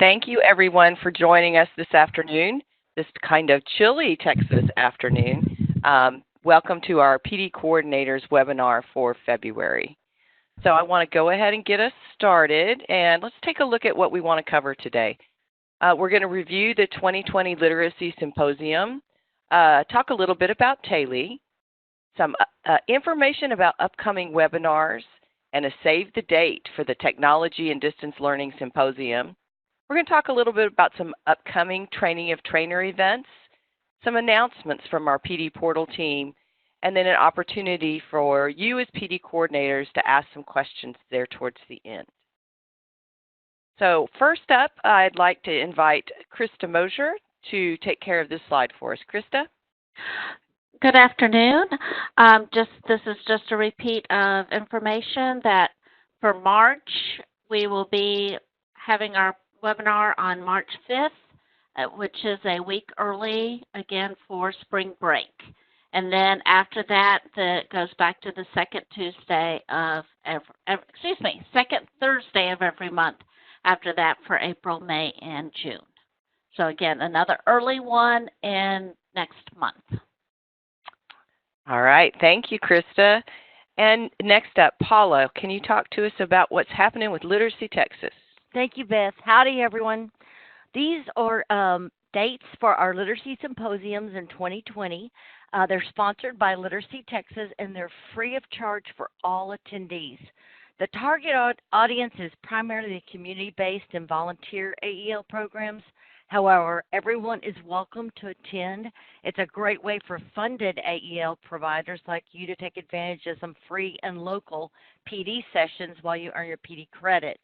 thank you everyone for joining us this afternoon, this kind of chilly Texas afternoon. Welcome to our PD Coordinators webinar for February. So I want to go ahead and get us started, and let's take a look at what we want to cover today. We're going to review the 2020 Literacy Symposium, talk a little bit about TALI, some information about upcoming webinars, and a save the date for the Technology and Distance Learning Symposium. We're going to talk a little bit about some upcoming Training of Trainer events, some announcements from our PD Portal team, and then an opportunity for you as PD coordinators to ask some questions there towards the end. So first up, I'd like to invite Krista Mosier to take care of this slide for us. Krista? Good afternoon. This is just a repeat of information that for March, we will be having our webinar on March 5th, which is a week early, again, for spring break. And then after that, it goes back to the second Thursday of every month after that for April, May, and June. So again, another early one in next month. All right, thank you, Krista. And next up, Paula, can you talk to us about what's happening with Literacy Texas? Thank you, Beth. Howdy, everyone. These are dates for our literacy symposiums in 2020. They're sponsored by Literacy Texas, and they're free of charge for all attendees. The target audience is primarily community-based and volunteer AEL programs. However, everyone is welcome to attend. It's a great way for funded AEL providers like you to take advantage of some free and local PD sessions while you earn your PD credit.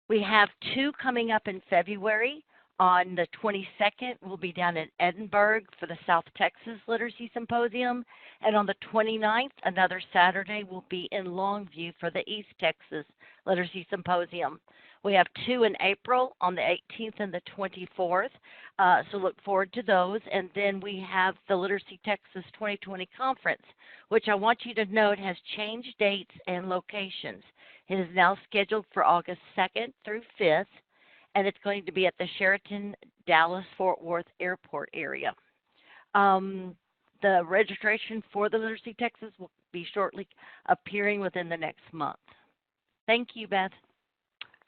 We have two coming up in February. On the 22nd, we'll be down in Edinburgh for the South Texas Literacy Symposium. And on the 29th, another Saturday, we'll be in Longview for the East Texas Literacy Symposium. We have two in April on the 18th and the 24th, so look forward to those. And then we have the Literacy Texas 2020 Conference, which I want you to note has changed dates and locations. It is now scheduled for August 2nd through 5th, and it's going to be at the Sheraton Dallas-Fort Worth Airport area. The registration for the Literacy Texas will be shortly appearing within the next month. Thank you, Beth.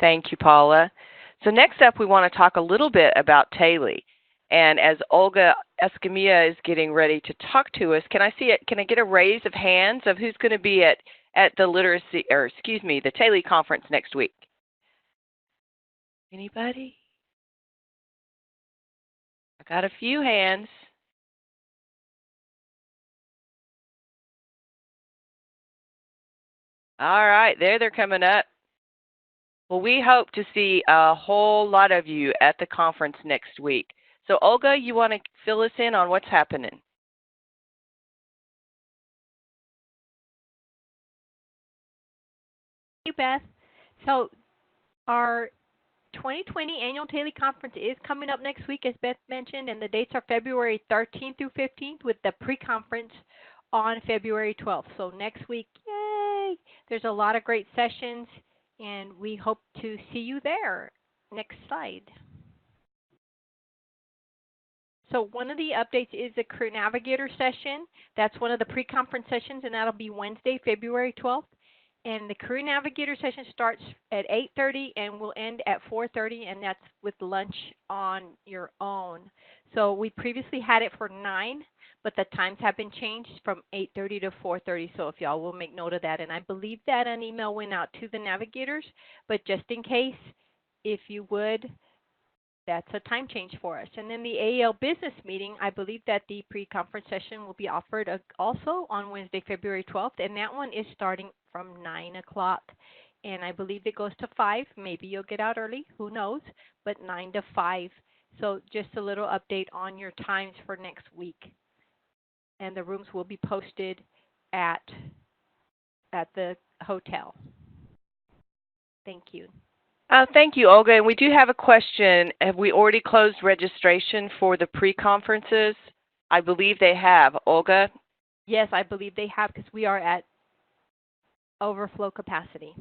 Thank you, Paula. So next up, we want to talk a little bit about TALI. And as Olga Escamilla is getting ready to talk to us, can I get a raise of hands of who's going to be at the the TALI conference next week? Anybody? I got a few hands. All right, they're coming up. Well, we hope to see a whole lot of you at the conference next week. So, Olga, you want to fill us in on what's happening? Thank you, Beth. So, our 2020 Annual TALI Conference is coming up next week, as Beth mentioned, and the dates are February 13th through 15th with the pre-conference on February 12th. So next week, yay! There's a lot of great sessions, and we hope to see you there. Next slide. So one of the updates is the Career Navigator session. That's one of the pre-conference sessions, and that'll be Wednesday, February 12th. And the Career Navigator session starts at 8:30 and will end at 4:30, and that's with lunch on your own. So we previously had it for 9, but the times have been changed from 8:30 to 4:30. So if y'all will make note of that. And I believe that an email went out to the navigators, but just in case, if you would, that's a time change for us. And then the AEL business meeting, I believe that the pre-conference session will be offered also on Wednesday, February 12th, and that one is starting from 9 o'clock. And I believe it goes to 5. Maybe you'll get out early, who knows, but 9 to 5. So just a little update on your times for next week. And the rooms will be posted at the hotel. Thank you. Thank you, Olga. And we do have a question. Have we already closed registration for the pre-conferences? I believe they have. Olga? Yes, I believe they have, because we are at overflow capacity.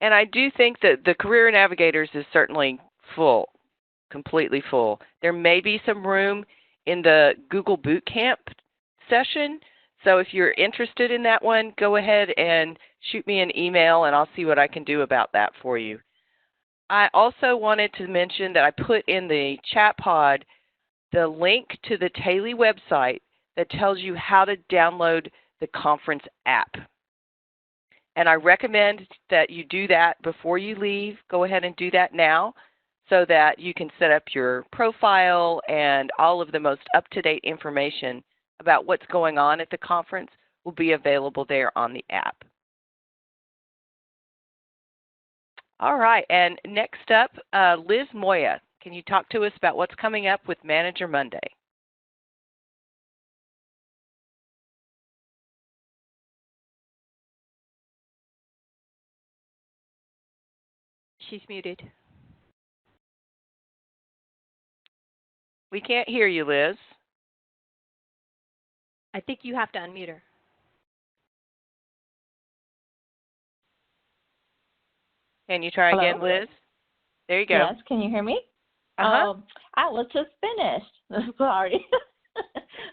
And I do think that the Career Navigators is certainly full. completely full. There may be some room in the Google Bootcamp session. So if you're interested in that one, go ahead and shoot me an email and I'll see what I can do about that for you. I also wanted to mention that I put in the chat pod the link to the Taylor website that tells you how to download the conference app. And I recommend that you do that before you leave. Go ahead and do that now so that you can set up your profile, and all of the most up-to-date information about what's going on at the conference will be available there on the app. All right, and next up, Liz Moya. Can you talk to us about what's coming up with Manager Monday? She's muted. We can't hear you, Liz. I think you have to unmute her. Can you try Hello? again, Liz? There you go. Yes, can you hear me? I was just finished. Sorry.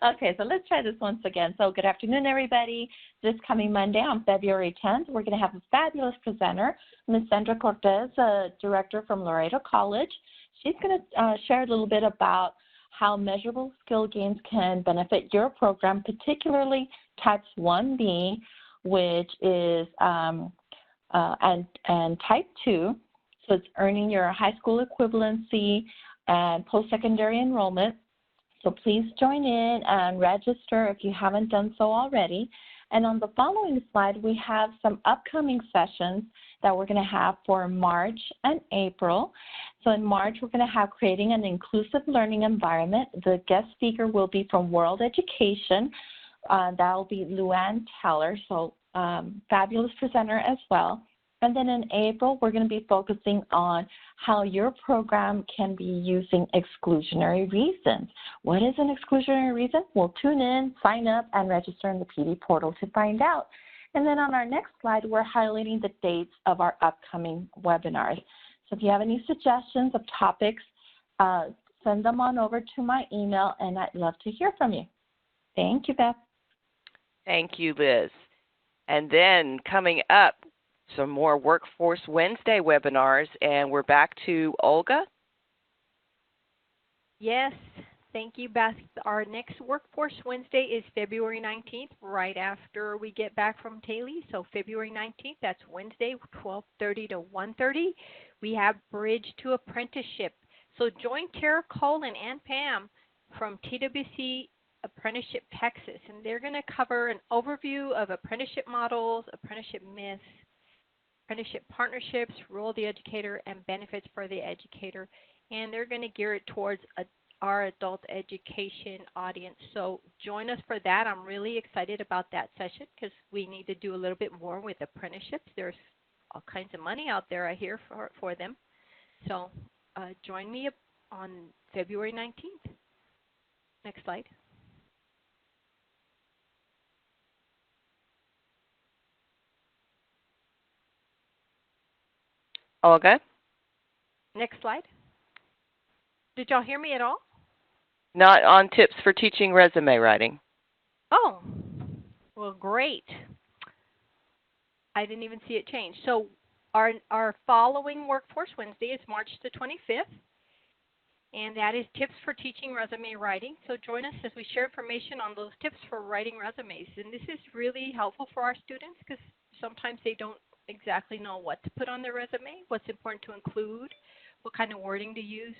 Okay, so let's try this once again. So good afternoon, everybody. This coming Monday on February 10th, we're going to have a fabulous presenter, Ms. Sandra Cortez, a director from Laredo College. She's going to share a little bit about how measurable skill gains can benefit your program, particularly Types 1B, which is and Type 2. So it's earning your high school equivalency and post-secondary enrollment. So please join in and register if you haven't done so already. And on the following slide, we have some upcoming sessions that we're going to have for March and April. So in March, we're going to have Creating an Inclusive Learning Environment. The guest speaker will be from World Education. That will be Luann Teller, so fabulous presenter as well. And then in April, we're going to be focusing on how your program can be using exclusionary reasons. What is an exclusionary reason? Well, tune in, sign up, and register in the PD portal to find out. And then on our next slide, we're highlighting the dates of our upcoming webinars. So if you have any suggestions of topics, send them on over to my email, and I'd love to hear from you. Thank you, Beth. Thank you, Liz. And then coming up, some more Workforce Wednesday webinars, and we're back to Olga. Yes, thank you, Beth. Our next Workforce Wednesday is February 19th, right after we get back from Taylor. So February 19th, that's Wednesday, 12:30 to 1:30. We have Bridge to Apprenticeship. So join Tara Cole and Pam from TWC Apprenticeship Texas, and they're going to cover an overview of apprenticeship models, apprenticeship myths, apprenticeship partnerships, role of the educator, and benefits for the educator. And they're going to gear it towards our adult education audience. So join us for that. I'm really excited about that session because we need to do a little bit more with apprenticeships. There's all kinds of money out there, I hear, for them. So join me on February 19th. Next slide. Olga? Next slide. Did y'all hear me at all? Not on tips for teaching resume writing. Oh, well, great. I didn't even see it change. So our following Workforce Wednesday is March the 25th, and that is tips for teaching resume writing. So join us as we share information on those tips for writing resumes. And this is really helpful for our students because sometimes they don't exactly know what to put on their resume, what's important to include, what kind of wording to use.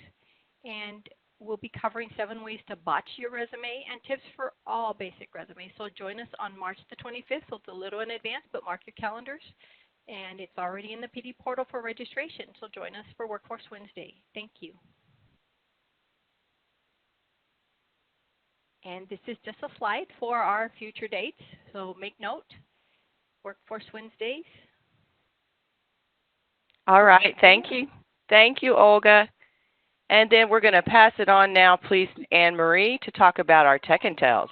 And we'll be covering 7 ways to botch your resume and tips for all basic resumes. So join us on March the 25th. So it's a little in advance, but mark your calendars. And it's already in the PD portal for registration. So join us for Workforce Wednesday. Thank you. And this is just a slide for our future dates. So make note, Workforce Wednesdays. All right, thank you. Thank you, Olga. And then we're going to pass it on now, please, to Anne-Marie to talk about our Tech Intels.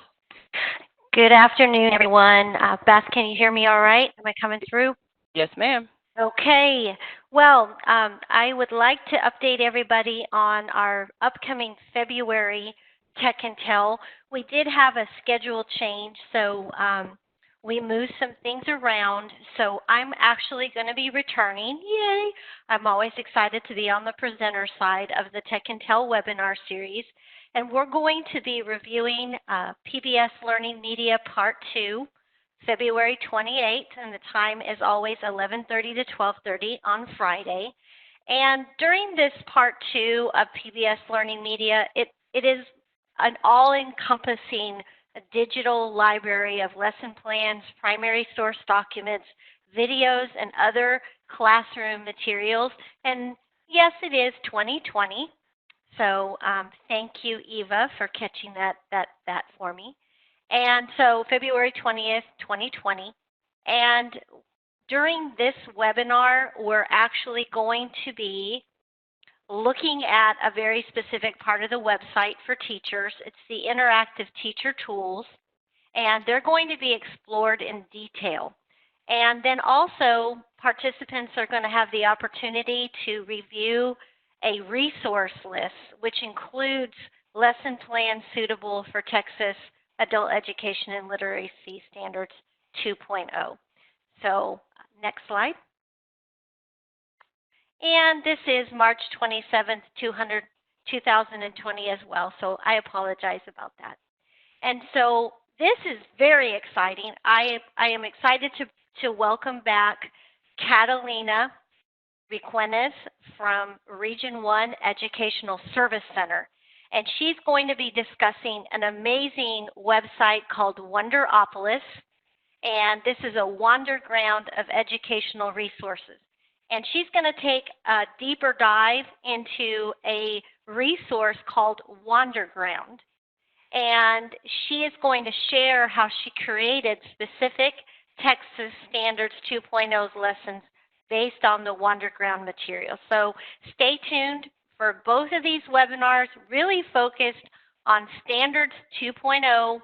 Good afternoon, everyone. Beth, can you hear me all right? Am I coming through? Yes, ma'am. Okay, well, I would like to update everybody on our upcoming February Tech and Tell. We did have a schedule change, so we moved some things around. So I'm actually going to be returning. Yay! I'm always excited to be on the presenter side of the Tech and Tell webinar series. And we're going to be reviewing PBS Learning Media Part 2. February 28th, and the time is always 11:30 to 12:30 on Friday. And during this part 2 of PBS Learning Media, it is an all-encompassing digital library of lesson plans, primary source documents, videos, and other classroom materials. And yes, it is 2020. So thank you, Eva, for catching that for me. And so February 20th, 2020. And during this webinar, we're actually going to be looking at a very specific part of the website for teachers. It's the interactive teacher tools, and they're going to be explored in detail. And then also, participants are going to have the opportunity to review a resource list, which includes lesson plans suitable for Texas Adult Education and Literacy Standards 2.0. So next slide. And this is March 27th, 2020 as well, so I apologize about that. And so this is very exciting. I am excited to welcome back Catalina Requenes from Region 1 Educational Service Center. And she's going to be discussing an amazing website called Wonderopolis. And this is a wander ground of educational resources. And she's going to take a deeper dive into a resource called Wanderground. And she is going to share how she created specific Texas Standards 2.0's lessons based on the Wanderground material. So stay tuned for both of these webinars, really focused on Standards 2.0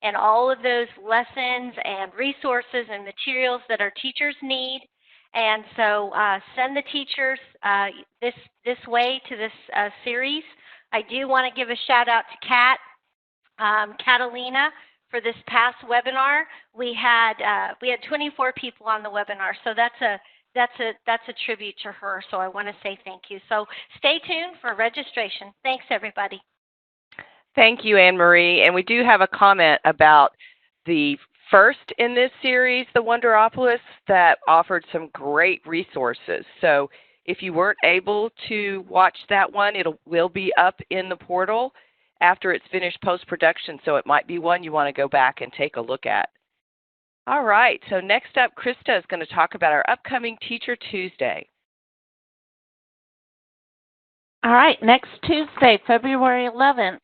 and all of those lessons and resources and materials that our teachers need. And so send the teachers this way to this series. I do want to give a shout out to Catalina for this past webinar. We had 24 people on the webinar, so that's a tribute to her. So I want to say thank you. So stay tuned for registration. Thanks, everybody. Thank you, Anne Marie. And we do have a comment about the first in this series, the Wonderopolis, that offered some great resources. So if you weren't able to watch that one, it will be up in the portal after it's finished post-production. So it might be one you want to go back and take a look at. All right, so next up, Krista is going to talk about our upcoming Teacher Tuesday. All right, next Tuesday, February 11th,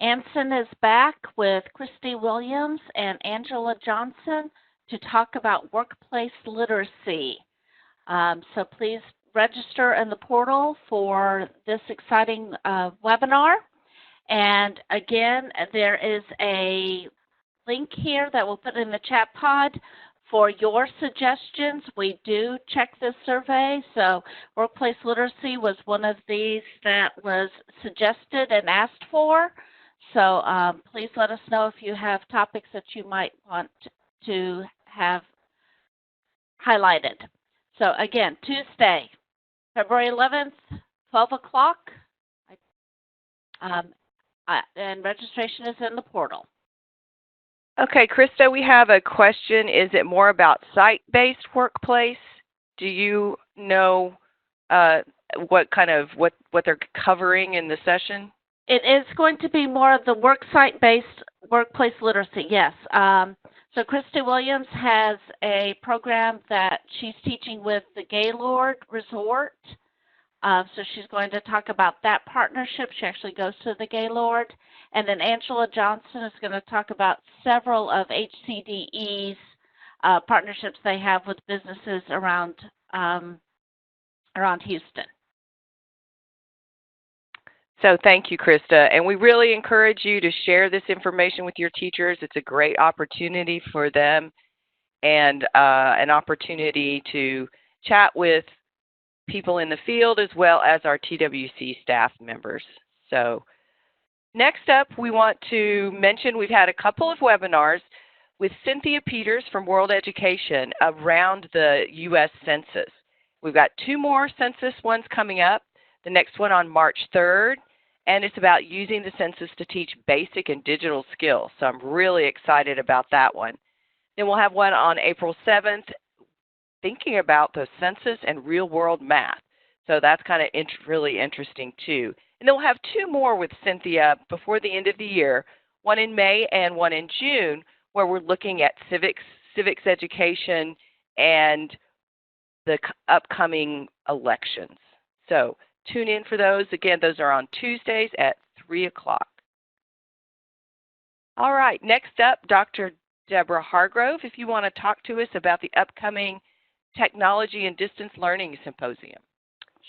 Anson is back with Christy Williams and Angela Johnson to talk about workplace literacy. So please register in the portal for this exciting webinar. And again, there is a link here that we'll put in the chat pod for your suggestions. We do check this survey, so workplace literacy was one of these that was suggested and asked for. So please let us know if you have topics that you might want to have highlighted. So again, Tuesday, February 11th, 12 o'clock, and registration is in the portal. Okay, Krista, we have a question. Is it more about site-based workplace? Do you know what they're covering in the session? It is going to be more of the worksite-based workplace literacy, yes. So Christy Williams has a program that she's teaching with the Gaylord Resort. So she's going to talk about that partnership. She actually goes to the Gaylord. And then Angela Johnson is going to talk about several of HCDE's partnerships they have with businesses around Houston. So thank you, Krista. And we really encourage you to share this information with your teachers. It's a great opportunity for them and an opportunity to chat with people in the field as well as our TWC staff members. So next up, we want to mention we've had a couple of webinars with Cynthia Peters from World Education around the U.S. Census. We've got 2 more census ones coming up, the next one on March 3rd, and it's about using the census to teach basic and digital skills. So I'm really excited about that one. Then we'll have one on April 7th, thinking about the census and real-world math. So that's kind of really interesting too. And then we'll have 2 more with Cynthia before the end of the year, one in May and one in June, where we're looking at civics education and the upcoming elections. So tune in for those. Again, those are on Tuesdays at 3 o'clock. All right, next up, Dr. Deborah Hargrove, if you want to talk to us about the upcoming Technology and Distance Learning Symposium.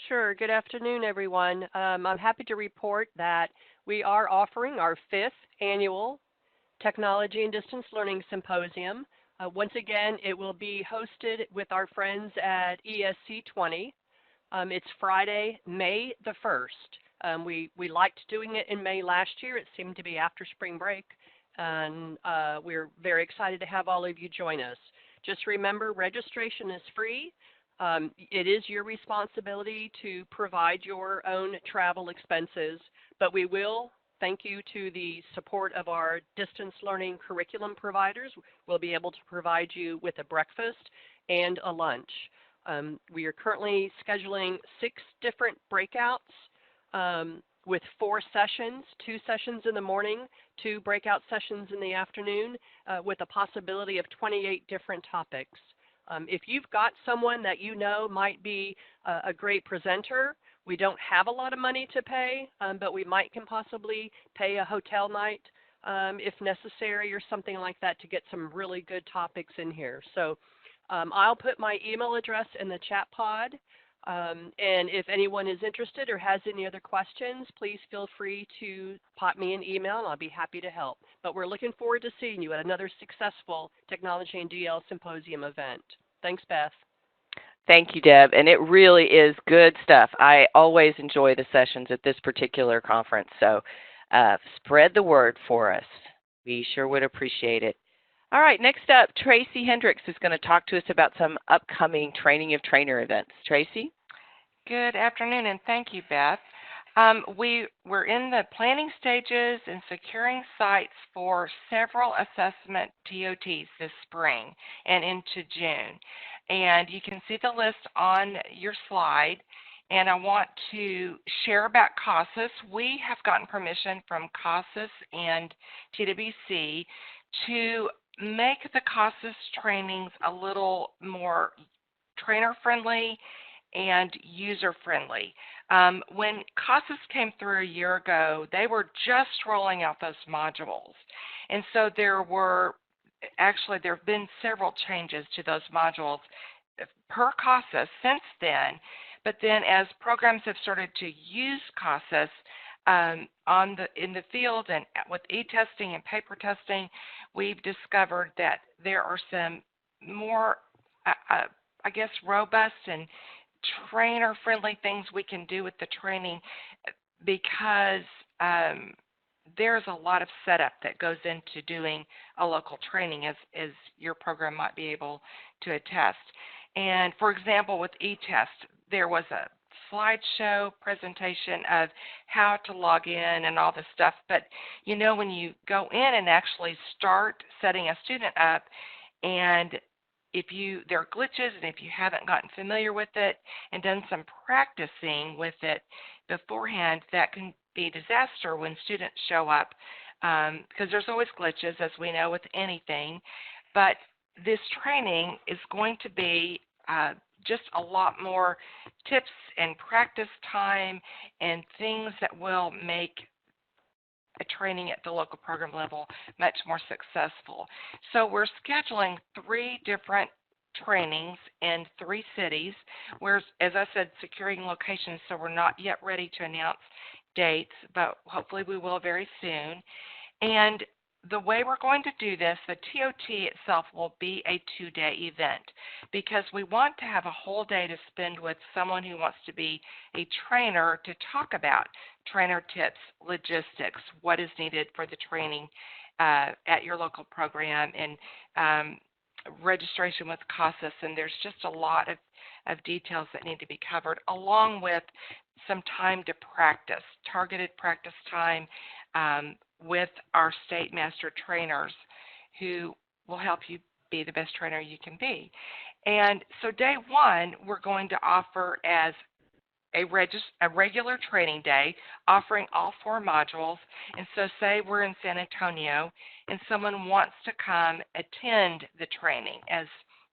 Sure. Good afternoon, everyone. I'm happy to report that we are offering our 5th annual Technology and Distance Learning Symposium. Once again, it will be hosted with our friends at ESC 20. It's Friday, May the 1st. We liked doing it in May last year. It seemed to be after spring break, and we're very excited to have all of you join us. Just remember, registration is free. It is your responsibility to provide your own travel expenses, but we will, thank you to the support of our distance learning curriculum providers, we'll be able to provide you with a breakfast and a lunch. We are currently scheduling 6 different breakouts with 4 sessions, 2 sessions in the morning, 2 breakout sessions in the afternoon, with a possibility of 28 different topics. If you've got someone that you know might be a great presenter, we don't have a lot of money to pay, but we can possibly pay a hotel night if necessary or something like that to get some really good topics in here. So I'll put my email address in the chat pod. And if anyone is interested or has any other questions, please feel free to pop me an email and I'll be happy to help. But we're looking forward to seeing you at another successful Technology and DL Symposium event. Thanks, Beth. Thank you, Deb. And it really is good stuff. I always enjoy the sessions at this particular conference. So spread the word for us. We sure would appreciate it. All right, next up, Tracy Hendricks is going to talk to us about some upcoming Training of Trainer events. Tracy? Good afternoon, and thank you, Beth. We're in the planning stages and securing sites for several assessment TOTs this spring and into June. And you can see the list on your slide. And I want to share about CASAS. We have gotten permission from CASAS and TWC to make the CASAS trainings a little more trainer-friendly and user-friendly. When CASAS came through a year ago, they were just rolling out those modules. And so there have been several changes to those modules per CASAS since then. But then as programs have started to use CASAS in the field and with e-testing and paper testing, we've discovered that there are some more, robust and trainer-friendly things we can do with the training because there's a lot of setup that goes into doing a local training, as your program might be able to attest. And for example, with e-test, there was a slideshow presentation of how to log in and all this stuff. But you know, when you go in and actually start setting a student up, and there are glitches, and if you haven't gotten familiar with it and done some practicing with it beforehand, that can be a disaster when students show up because there's always glitches, as we know with anything. But this training is going to be just a lot more tips and practice time and things that will make a training at the local program level much more successful. So we're scheduling 3 different trainings in 3 cities. We're, as I said, securing locations, so we're not yet ready to announce dates, but hopefully we will very soon. And the way we're going to do this, the TOT itself will be a 2-day event because we want to have a whole day to spend with someone who wants to be a trainer to talk about trainer tips, logistics, what is needed for the training at your local program, and registration with CASAS. And there's just a lot of details that need to be covered, along with some time to practice, targeted practice time with our state master trainers who will help you be the best trainer you can be. And so day one, we're going to offer as a regular training day, offering all 4 modules. And so say we're in San Antonio and someone wants to come attend the training as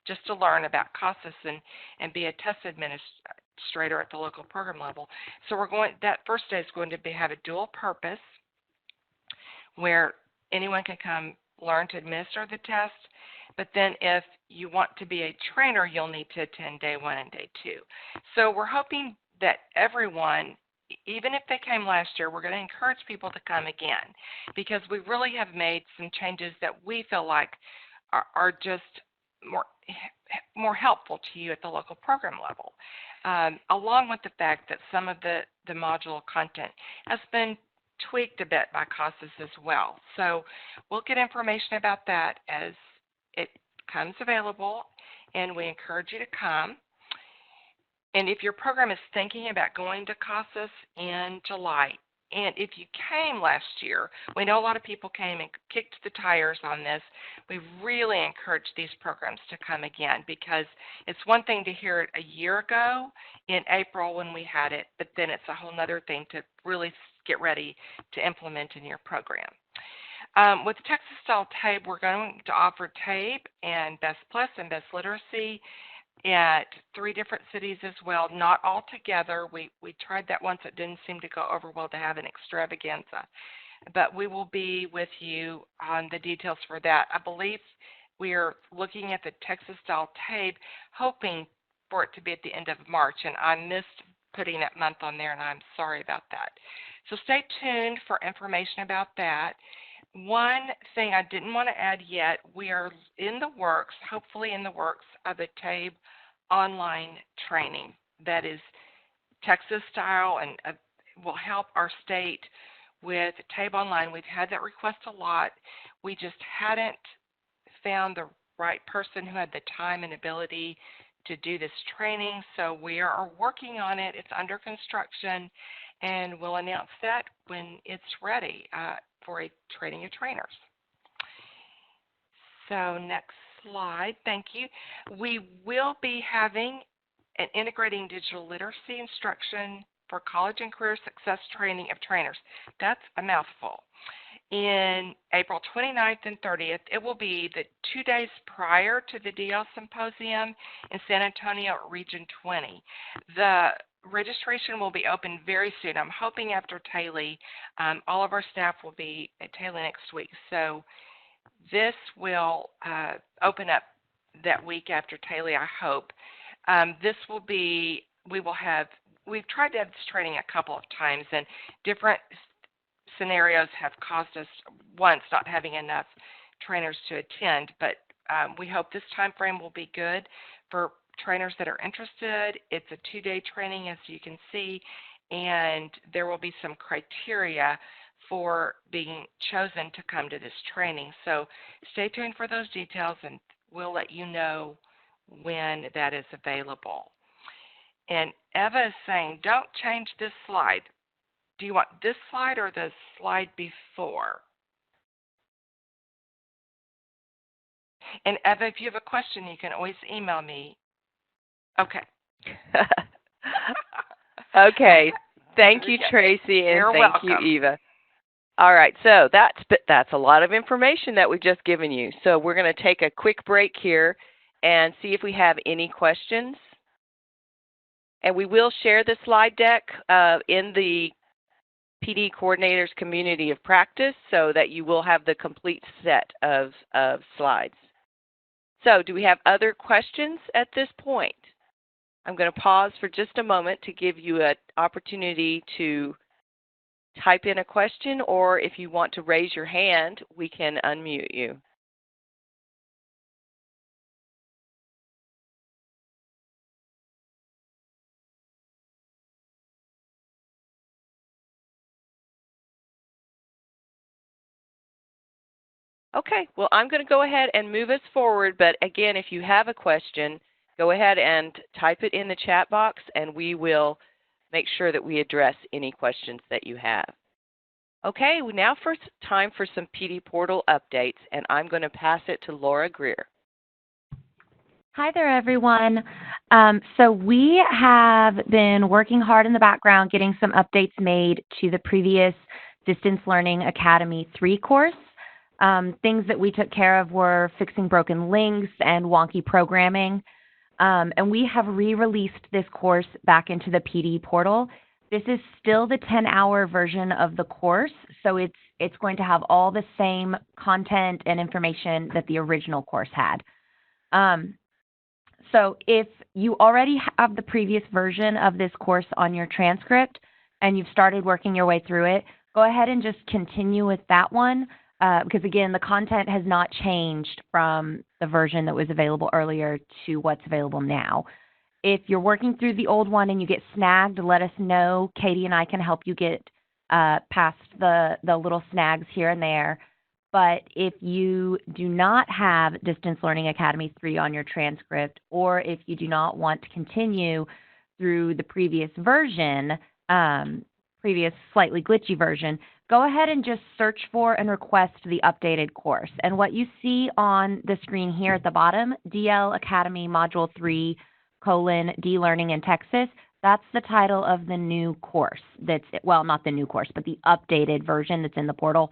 just to learn about CASAS and be a test administrator at the local program level. So that first day is going to have a dual purpose, where anyone can come learn to administer the test. But then if you want to be a trainer, you'll need to attend day 1 and day 2. So we're hoping that everyone, even if they came last year, we're going to encourage people to come again, because we really have made some changes that we feel like are just more helpful to you at the local program level, along with the fact that some of the module content has been tweaked a bit by CASAS as well. So we'll get information about that as it comes available, and we encourage you to come. And if your program is thinking about going to CASAS in July, and if you came last year, we know a lot of people came and kicked the tires on this. We really encourage these programs to come again, because it's one thing to hear it a year ago in April when we had it, but then it's a whole other thing to really get ready to implement in your program. With Texas Style TABE, we're going to offer TABE and Best Plus and Best Literacy at 3 different cities as well, not all together. We tried that once. It didn't seem to go over well to have an extravaganza. But we will be with you on the details for that. I believe we are looking at the Texas Style TABE, hoping for it to be at the end of March, and I missed putting that month on there, and I'm sorry about that. So stay tuned for information about that. One thing I didn't want to add yet, we are in the works, hopefully in the works, of a TABE online training that is Texas style and will help our state with TABE online. We've had that request a lot. We just hadn't found the right person who had the time and ability to do this training, so we are working on it. It's under construction, and we'll announce that when it's ready for a training of trainers. So next slide, thank you. We will be having an integrating digital literacy instruction for college and career success training of trainers. That's a mouthful. In April 29th and 30th, it will be the 2 days prior to the DL Symposium in San Antonio, Region 20. The registration will be open very soon. I'm hoping after Taylor, all of our staff will be at Taylor next week. So this will open up that week after Taylor, I hope. This will be, we've tried to have this training a couple of times, and different scenarios have caused us, once, not having enough trainers to attend, but we hope this time frame will be good for trainers that are interested. It's a 2-day training, as you can see, and there will be some criteria for being chosen to come to this training. So stay tuned for those details, and we'll let you know when that is available. And Eva is saying, don't change this slide. Do you want this slide or the slide before? And Eva, if you have a question, you can always email me. Okay. Okay. Thank you, Tracy, and You're thank welcome. you, Eva. All right, so that's a lot of information that we've just given you. So we're going to take a quick break here and see if we have any questions. And we will share the slide deck in the PD Coordinators Community of Practice so that you will have the complete set of slides. So do we have other questions at this point? I'm going to pause for just a moment to give you an opportunity to type in a question, or if you want to raise your hand, we can unmute you. Okay, well, I'm going to go ahead and move us forward, but again, if you have a question, go ahead and type it in the chat box, and we will make sure that we address any questions that you have. Okay, now for time for some PD Portal updates, and I'm going to pass it to Laura Greer. Hi there, everyone. So we have been working hard in the background getting some updates made to the previous Distance Learning Academy 3 course. Things that we took care of were fixing broken links and wonky programming. And we have re-released this course back into the PD portal. This is still the 10-hour version of the course, so it's going to have all the same content and information that the original course had. So if you already have the previous version of this course on your transcript and you've started working your way through it, go ahead and just continue with that one because, again, the content has not changed from the version that was available earlier to what's available now. If you're working through the old one and you get snagged, let us know. Katie and I can help you get past the little snags here and there. But if you do not have Distance Learning Academy 3 on your transcript, or if you do not want to continue through the previous version, previous slightly glitchy version, go ahead and just search for and request the updated course. And what you see on the screen here at the bottom, DL Academy Module 3, D-Learning in Texas, that's the title of the new course. That's, well, not the new course, but the updated version that's in the portal.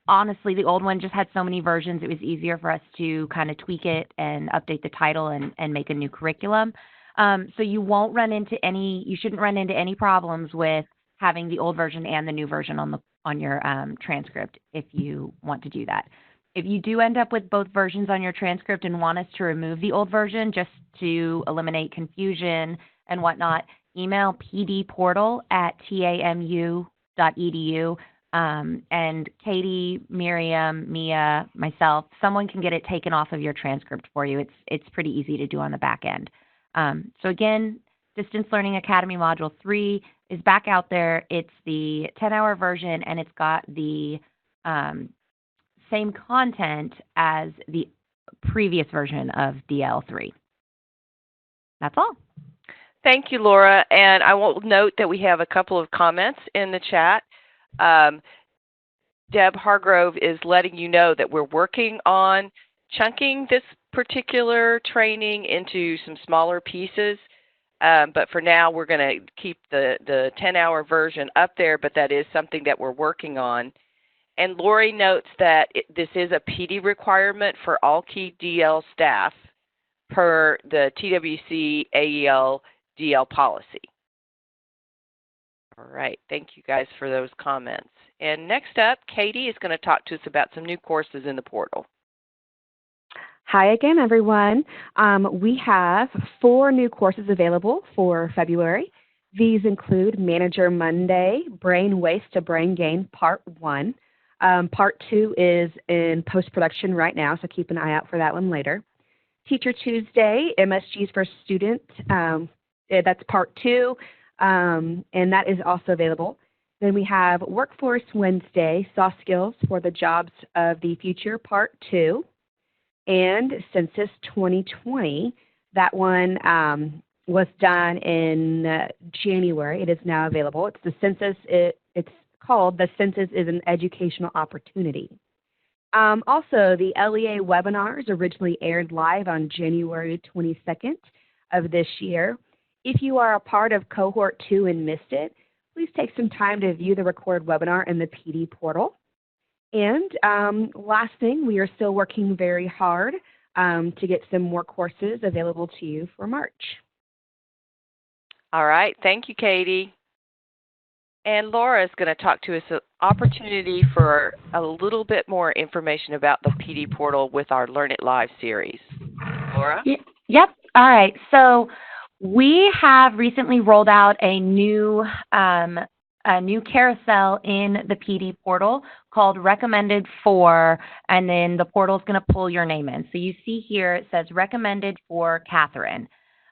Honestly, the old one just had so many versions, it was easier for us to kind of tweak it and update the title and make a new curriculum. So you won't run into you shouldn't run into any problems with having the old version and the new version on your transcript if you want to do that. If you do end up with both versions on your transcript and want us to remove the old version just to eliminate confusion and whatnot, email pdportal@tamu.edu. And Katie, Miriam, Mia, myself, someone can get it taken off of your transcript for you. It's pretty easy to do on the back end. So again, Distance Learning Academy Module 3 is back out there. It's the 10-hour version, and it's got the same content as the previous version of DL3. That's all. Thank you, Laura. And I will note that we have a couple of comments in the chat. Deb Hargrove is letting you know that we're working on chunking this particular training into some smaller pieces. But for now, we're going to keep the 10-hour version up there, but that is something that we're working on. And Lori notes that this is a PD requirement for all key DL staff per the TWC AEL DL policy. All right, thank you guys for those comments. And next up, Katie is going to talk to us about some new courses in the portal. Hi again, everyone. We have 4 new courses available for February. These include Manager Monday, Brain Waste to Brain Gain, Part 1. Part 2 is in post-production right now, so keep an eye out for that one later. Teacher Tuesday, MSGs for Student, that's Part 2. And that is also available. Then we have Workforce Wednesday, Soft Skills for the Jobs of the Future, Part 2. And Census 2020, that one was done in January. It is now available. It's the census. It's called The Census is an Educational Opportunity. Also, the LEA webinars originally aired live on January 22nd of this year. If you are a part of Cohort 2 and missed it, please take some time to view the recorded webinar in the PD portal. And last thing, we are still working very hard to get some more courses available to you for March. All right, thank you, Katie. And Laura is going to talk to us an opportunity for a little bit more information about the PD portal with our Learn It Live series. Laura? Yep. All right. So we have recently rolled out a new a new carousel in the PD portal called Recommended For, and then the portal is going to pull your name in. So you see here it says Recommended for Catherine.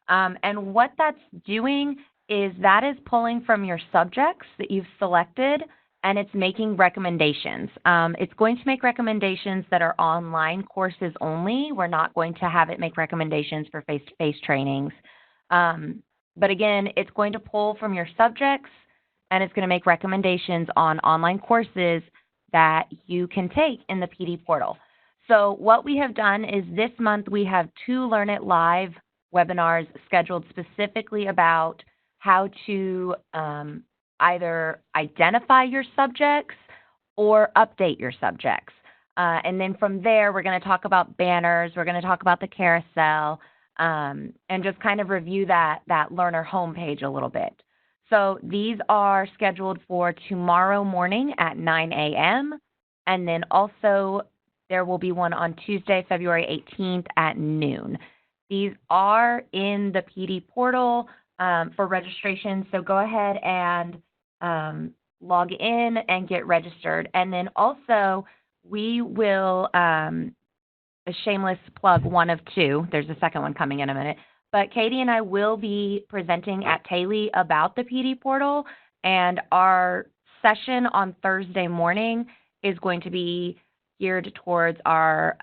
And what that's doing is that is pulling from your subjects that you've selected, and it's making recommendations. It's going to make recommendations that are online courses only. We're not going to have it make recommendations for face-to-face trainings. But again, it's going to pull from your subjects, and it's going to make recommendations on online courses that you can take in the PD portal. So what we have done is this month we have 2 Learn It Live webinars scheduled specifically about how to either identify your subjects or update your subjects. And then from there, we're going to talk about banners, we're going to talk about the carousel, and just kind of review that learner homepage a little bit. So these are scheduled for tomorrow morning at 9 a.m. And then also there will be one on Tuesday, February 18th at noon. These are in the PD portal for registration, so go ahead and log in and get registered. And then also we will, a shameless plug, one of 2, there's a second one coming in a minute, but Katie and I will be presenting at Taylor about the PD portal, and our session on Thursday morning is going to be geared towards our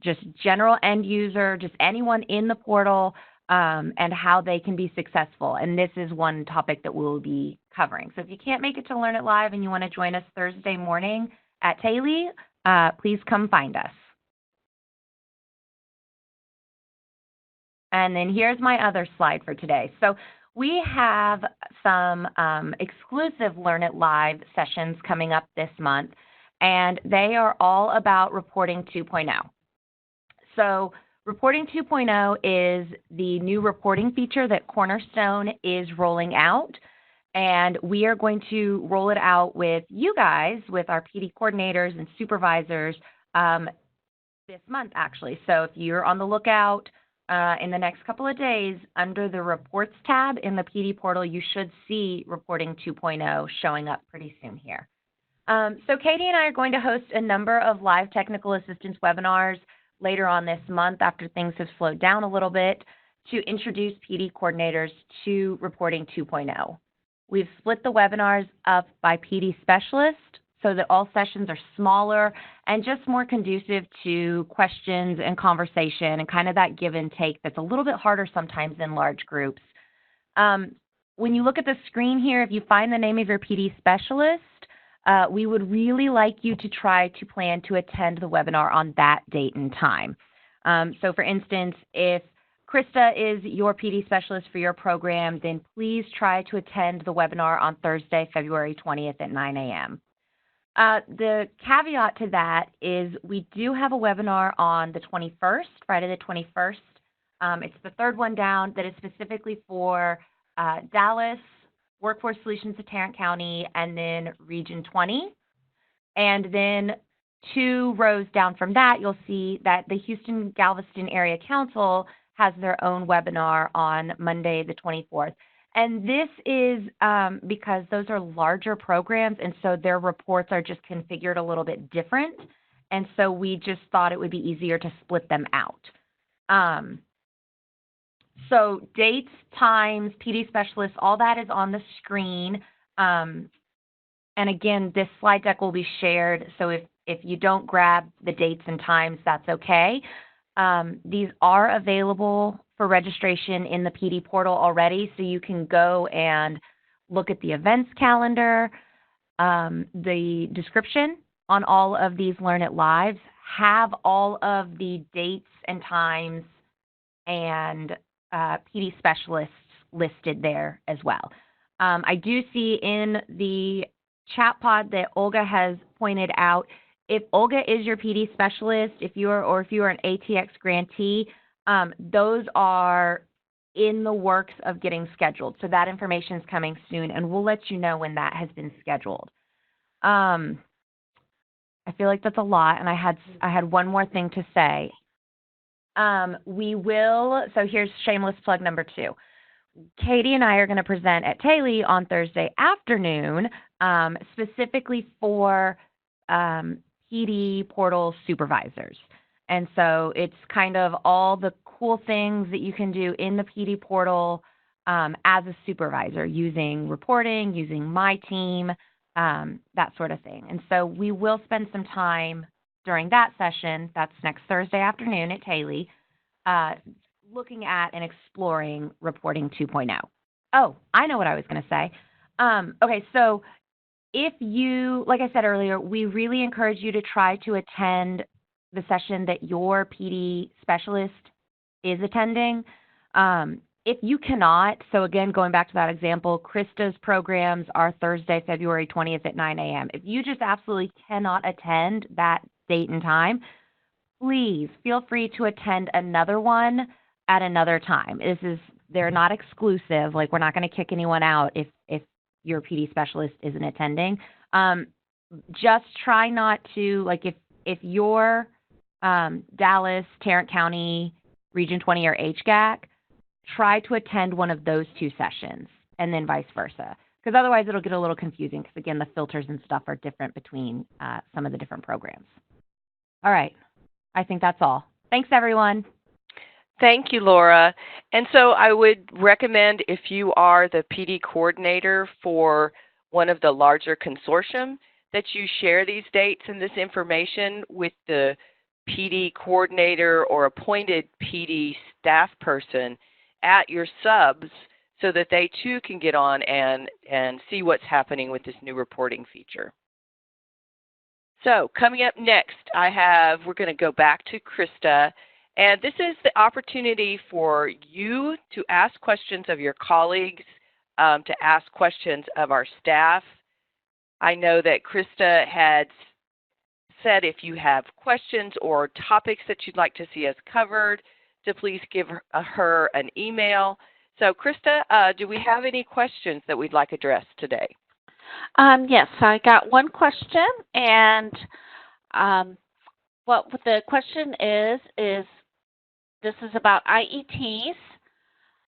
just general end user, just anyone in the portal, and how they can be successful. And this is one topic that we'll be covering. So if you can't make it to Learn It Live and you want to join us Thursday morning at Taylor, please come find us. And then here's my other slide for today. So we have some exclusive Learn It Live sessions coming up this month, and they are all about Reporting 2.0. So Reporting 2.0 is the new reporting feature that Cornerstone is rolling out, and we are going to roll it out with you guys, with our PD coordinators and supervisors this month, actually. So if you're on the lookout in the next couple of days, under the Reports tab in the PD portal, you should see Reporting 2.0 showing up pretty soon here. So Katie and I are going to host a number of live technical assistance webinars later on this month after things have slowed down a little bit to introduce PD coordinators to Reporting 2.0. We've split the webinars up by PD specialist so that all sessions are smaller and just more conducive to questions and conversation and kind of that give and take that's a little bit harder sometimes in large groups. When you look at the screen here, if you find the name of your PD specialist, we would really like you to try to plan to attend the webinar on that date and time. So for instance, if Krista is your PD specialist for your program, then please try to attend the webinar on Thursday, February 20th at 9 a.m. The caveat to that is we do have a webinar on the 21st, Friday the 21st. It's the 3rd one down that is specifically for Dallas, Workforce Solutions of Tarrant County, and then Region 20. And then 2 rows down from that, you'll see that the Houston-Galveston Area Council has their own webinar on Monday the 24th. And this is because those are larger programs, and so their reports are just configured a little bit different. And so we just thought it would be easier to split them out. So dates, times, PD specialists, all that is on the screen. And again, this slide deck will be shared, so if you don't grab the dates and times, that's okay. These are available for registration in the PD portal already, so you can go and look at the events calendar. The description on all of these Learn It Lives have all of the dates and times and PD specialists listed there as well. I do see in the chat pod that Olga has pointed out, if Olga is your PD specialist, if you are an ATX grantee, those are in the works of getting scheduled. So that information is coming soon, and we'll let you know when that has been scheduled. I feel like that's a lot, and I had one more thing to say. So here's shameless plug number 2. Katie and I are going to present at Taylor on Thursday afternoon, specifically for PD portal supervisors. And so it's kind of all the cool things that you can do in the PD portal as a supervisor, using reporting, using My Team, that sort of thing. And so we will spend some time during that session, that's next Thursday afternoon at Taylor, looking at and exploring Reporting 2.0. Oh, I know what I was going to say. Okay, so if you, like I said earlier, we really encourage you to try to attend the session that your PD specialist is attending. If you cannot, so again, going back to that example, Krista's programs are Thursday, February 20th at 9 a.m. If you just absolutely cannot attend that date and time, please feel free to attend another one at another time. They're not exclusive. Like, we're not going to kick anyone out if your PD specialist isn't attending. Just try not to, like, if you're Dallas, Tarrant County, Region 20, or HGAC, try to attend one of those two sessions, and then vice versa. Because otherwise it'll get a little confusing, because, again, the filters and stuff are different between some of the different programs. All right. I think that's all. Thanks, everyone. Thank you, Laura. And so I would recommend, if you are the PD coordinator for one of the larger consortium, that you share these dates and this information with the PD coordinator or appointed PD staff person at your subs, so that they too can get on and see what's happening with this new reporting feature. So coming up next, we're going to go back to Krista, and this is the opportunity for you to ask questions of your colleagues, to ask questions of our staff. I know that Krista had said if you have questions or topics that you'd like to see us covered, to please give her an email. So Krista, do we have any questions that we'd like addressed today? Yes, I got one question, and what the question is this is about IETs.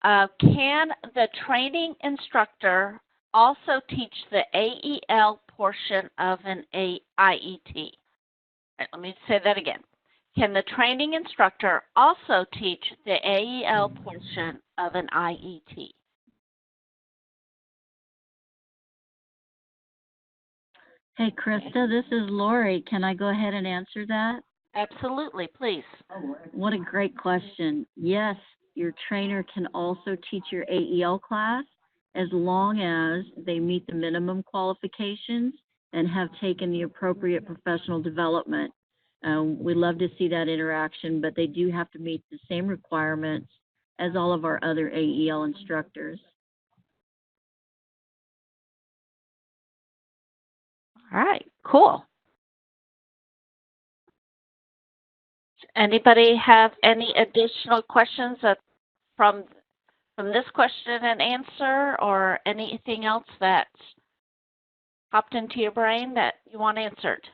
Can the training instructor also teach the AEL portion of an IET? Let me say that again. Can the training instructor also teach the AEL portion of an IET? Hey, Krista, this is Lori. Can I go ahead and answer that? Absolutely, please. What a great question. Yes, your trainer can also teach your AEL class as long as they meet the minimum qualifications and have taken the appropriate professional development. We love to see that interaction, but they do have to meet the same requirements as all of our other AEL instructors. All right, cool. Anybody have any additional questions from this question and answer, or anything else that popped into your brain that you want answered?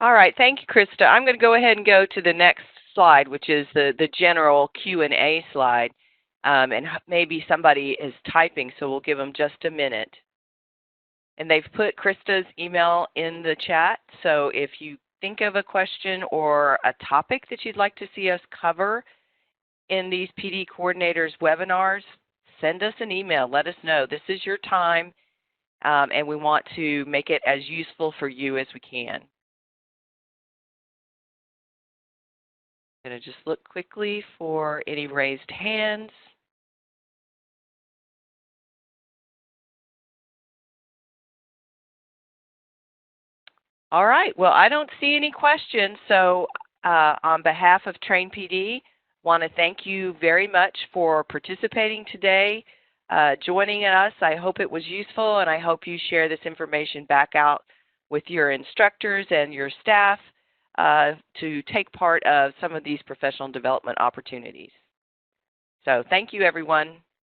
All right, thank you, Krista. I'm going to go ahead and go to the next slide, which is the general Q&A slide. And maybe somebody is typing, so we'll give them just a minute. And they've put Krista's email in the chat, so if you think of a question or a topic that you'd like to see us cover in these PD coordinators webinars, send us an email. Let us know. This is your time, and we want to make it as useful for you as we can. I'm going to just look quickly for any raised hands. All right, well, I don't see any questions, so on behalf of Train PD, want to thank you very much for participating today, joining us. I hope it was useful, and I hope you share this information back out with your instructors and your staff to take part of some of these professional development opportunities. So thank you, everyone.